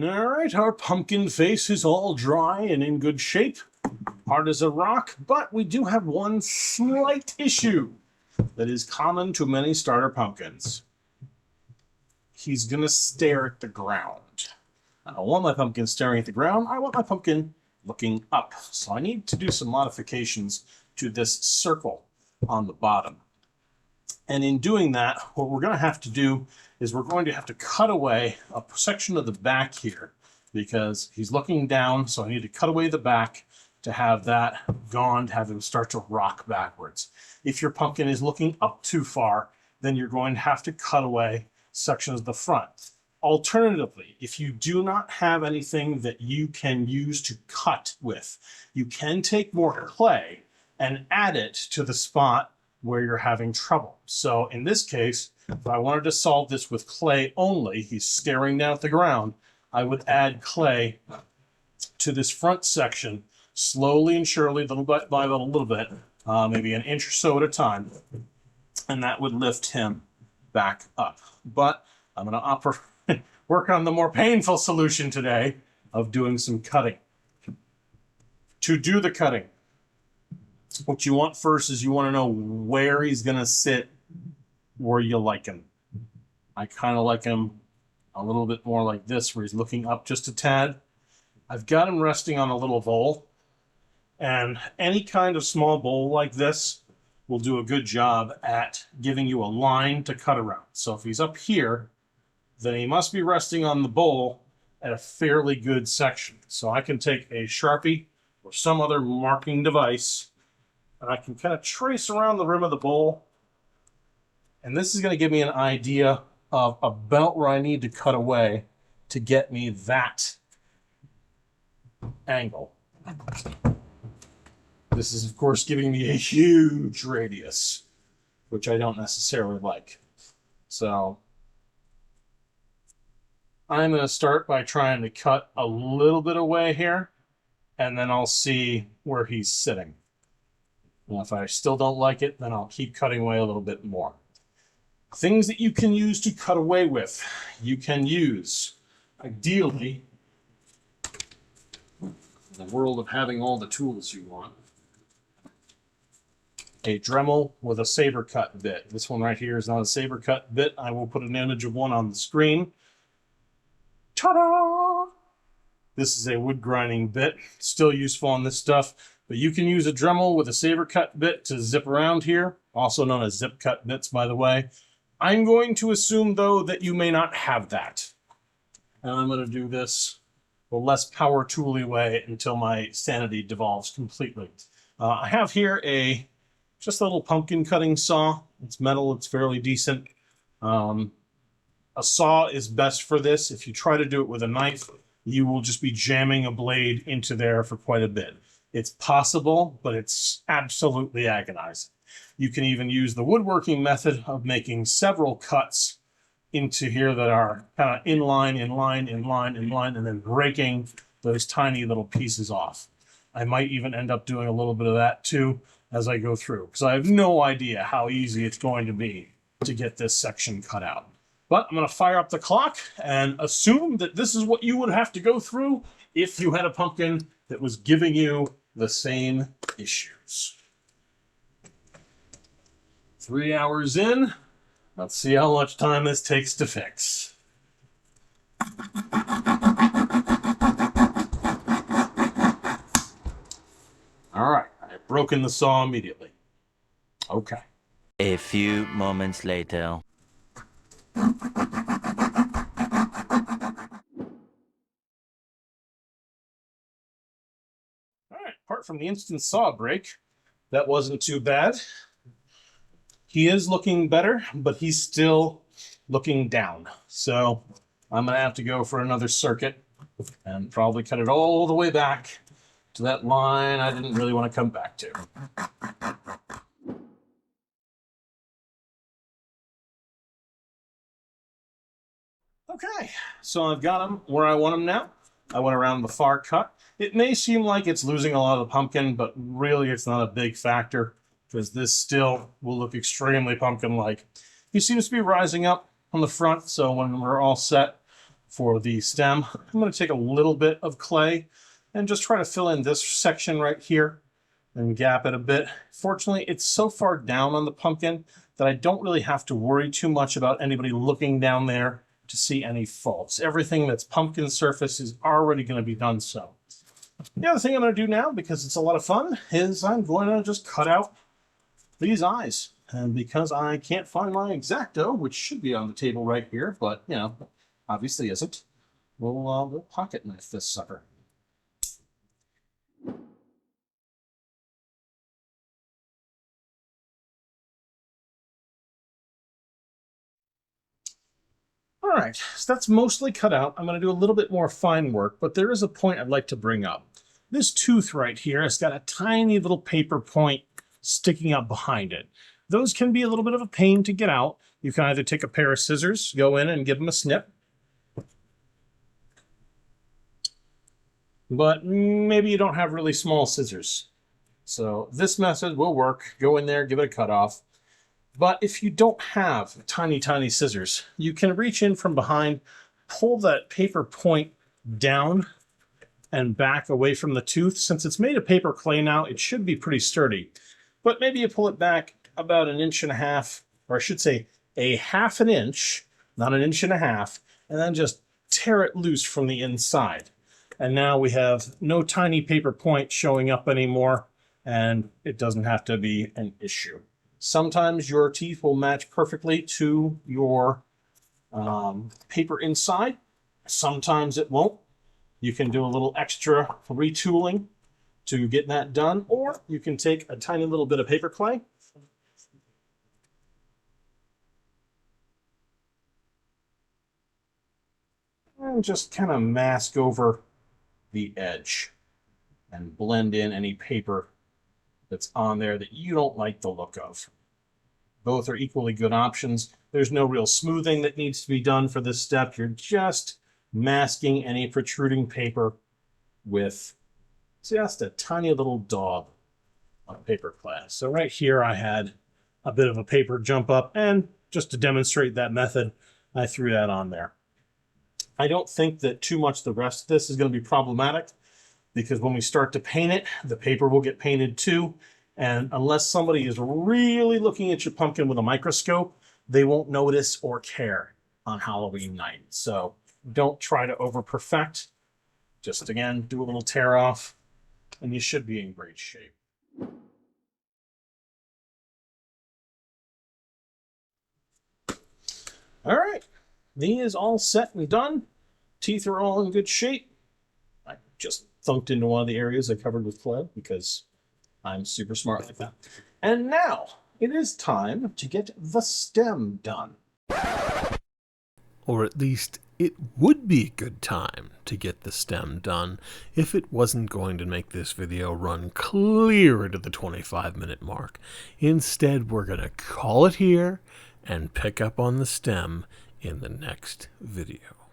All right, our pumpkin face is all dry and in good shape. Hard as a rock, but we do have one slight issue that is common to many starter pumpkins. He's going to stare at the ground. I don't want my pumpkin staring at the ground. I want my pumpkin looking up. So I need to do some modifications to this circle on the bottom. And in doing that, what we're going to have to do is we're going to have to cut away a section of the back here because he's looking down. So I need to cut away the back to have that gone, to have him start to rock backwards. If your pumpkin is looking up too far, then you're going to have to cut away sections of the front. Alternatively, if you do not have anything that you can use to cut with, you can take more clay and add it to the spot where you're having trouble. So in this case, if I wanted to solve this with clay only, he's staring down at the ground, I would add clay to this front section slowly and surely, little bit by little bit, maybe an inch or so at a time, and that would lift him back up. But I'm going to work on the more painful solution today of doing some cutting. To do the cutting, what you want first is you want to know where he's going to sit, where you like him. I kind of like him a little bit more like this, where he's looking up just a tad. I've got him resting on a little bowl, and any kind of small bowl like this will do a good job at giving you a line to cut around. So if he's up here, then he must be resting on the bowl at a fairly good section. So I can take a Sharpie or some other marking device, and I can kind of trace around the rim of the bowl. And this is going to give me an idea of about where I need to cut away to get me that angle. This is, of course, giving me a huge radius, which I don't necessarily like. So I'm going to start by trying to cut a little bit away here, and then I'll see where he's sitting. And if I still don't like it, then I'll keep cutting away a little bit more. Things that you can use to cut away with. You can use, ideally, in the world of having all the tools you want, a Dremel with a saber cut bit. This one right here is not a saber cut bit. I will put an image of one on the screen. Ta-da! This is a wood grinding bit, still useful on this stuff, but you can use a Dremel with a saber cut bit to zip around here, also known as zip cut bits, by the way. I'm going to assume, though, that you may not have that. And I'm going to do this the less power tooly way until my sanity devolves completely. I have here just a little pumpkin cutting saw. It's metal, it's fairly decent. A saw is best for this. If you try to do it with a knife, you will just be jamming a blade into there for quite a bit. It's possible, but it's absolutely agonizing. You can even use the woodworking method of making several cuts into here that are kind of in line, and then breaking those tiny little pieces off. I might even end up doing a little bit of that too as I go through, because I have no idea how easy it's going to be to get this section cut out. But I'm going to fire up the clock and assume that this is what you would have to go through if you had a pumpkin that was giving you the same issues. 3 hours in. Let's see how much time this takes to fix. All right, I've broken the saw immediately. Okay. A few moments later. All right, apart from the instant saw break, that wasn't too bad. He is looking better, but he's still looking down. So I'm going to have to go for another circuit and probably cut it all the way back to that line I didn't really want to come back to. Okay, so I've got him where I want him now. I went around the far cut. It may seem like it's losing a lot of the pumpkin, but really it's not a big factor, because this still will look extremely pumpkin-like. He seems to be rising up on the front, so when we're all set for the stem. I'm going to take a little bit of clay and just try to fill in this section right here and gap it a bit. Fortunately, it's so far down on the pumpkin that I don't really have to worry too much about anybody looking down there to see any faults. Everything that's pumpkin surface is already going to be done so. The other thing I'm going to do now, because it's a lot of fun, is I'm going to just cut out these eyes. And because I can't find my X-Acto, which should be on the table right here, but, you know, obviously isn't, we'll pocket knife this sucker. All right, so that's mostly cut out. I'm going to do a little bit more fine work, but there is a point I'd like to bring up. This tooth right here has got a tiny little paper point sticking up behind it. Those can be a little bit of a pain to get out. You can either take a pair of scissors, go in and give them a snip, but maybe you don't have really small scissors. So this method will work. Go in there, give it a cut off. But if you don't have tiny, tiny scissors, you can reach in from behind, pull that paper point down and back away from the tooth. Since it's made of paper clay now, it should be pretty sturdy. But maybe you pull it back about 1.5 inches, or I should say a 1/2 inch, not 1.5 inches, and then just tear it loose from the inside. And now we have no tiny paper point showing up anymore, and it doesn't have to be an issue. Sometimes your teeth will match perfectly to your paper inside. Sometimes it won't. You can do a little extra retooling to get that done, or you can take a tiny little bit of paper clay and just kind of mask over the edge and blend in any paper that's on there that you don't like the look of. Both are equally good options. There's no real smoothing that needs to be done for this step. You're just masking any protruding paper with just a tiny little daub of paper clay. So right here I had a bit of a paper jump up, and just to demonstrate that method, I threw that on there. I don't think that too much the rest of this is going to be problematic, because when we start to paint it, the paper will get painted too. And unless somebody is really looking at your pumpkin with a microscope, they won't notice or care on Halloween night. So don't try to over perfect. Just again, do a little tear off and you should be in great shape. All right, knee is all set and done. Teeth are all in good shape. I just thunked into one of the areas I covered with clay because I'm super smart like that. And now it is time to get the stem done. Or at least it would be a good time to get the stem done if it wasn't going to make this video run clear to the 25-minute mark. Instead, we're going to call it here and pick up on the stem in the next video.